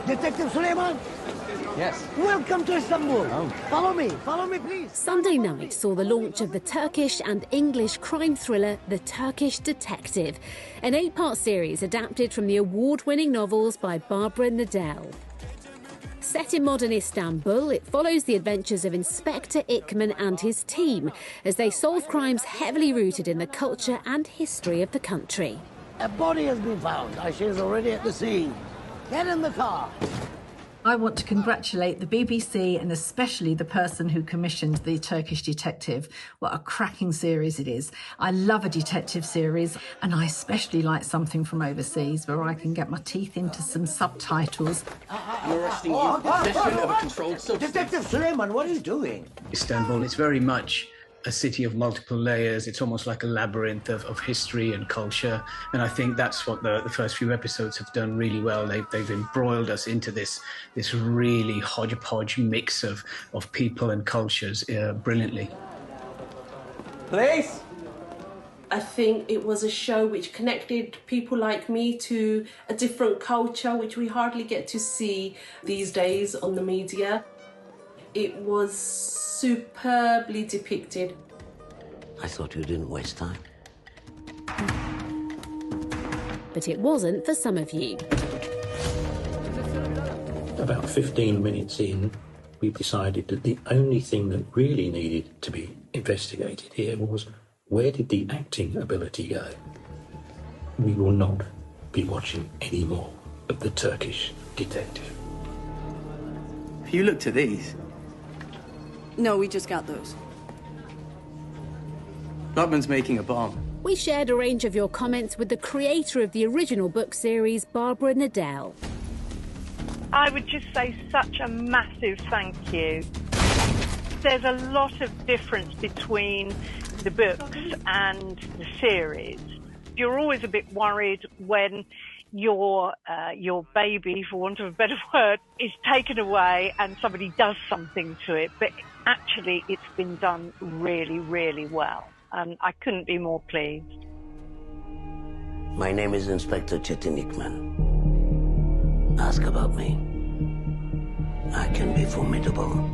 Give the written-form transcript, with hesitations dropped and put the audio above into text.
Detective Suleiman! Yes. Welcome to Istanbul. Oh. Follow me, please. Sunday night saw the launch of the Turkish and English crime thriller The Turkish Detective, an 8-part series adapted from the award-winning novels by Barbara Nadel. Set in modern Istanbul, it follows the adventures of Inspector Ikman and his team as they solve crimes heavily rooted in the culture and history of the country. A body has been found. Ayşe is already at the scene. Get in the car. I want to congratulate the BBC and especially the person who commissioned the Turkish Detective. What a cracking series it is. I love a detective series, and I especially like something from overseas where I can get my teeth into some subtitles. I'm arresting you for possession of a controlled substance. Detective Suleiman, what are you doing? Istanbul, it's very much a city of multiple layers. It's almost like a labyrinth of history and culture. And I think that's what the first few episodes have done really well. They've embroiled us into this really hodgepodge mix of people and cultures brilliantly. Please? I think it was a show which connected people like me to a different culture, which we hardly get to see these days on the media. It was superbly depicted. I thought you didn't waste time. But it wasn't for some of you. About 15 minutes in, we decided that the only thing that really needed to be investigated here was where did the acting ability go? We will not be watching any more of The Turkish Detective. Have you looked at these? No, we just got those. Blackman's making a bomb. We shared a range of your comments with the creator of the original book series, Barbara Nadel. I would just say such a massive thank you. There's a lot of difference between the books and the series. You're always a bit worried when your baby, for want of a better word, is taken away and somebody does something to it. But actually, it's been done really, really well. And I couldn't be more pleased. My name is Inspector Çetin Ikman. Ask about me. I can be formidable.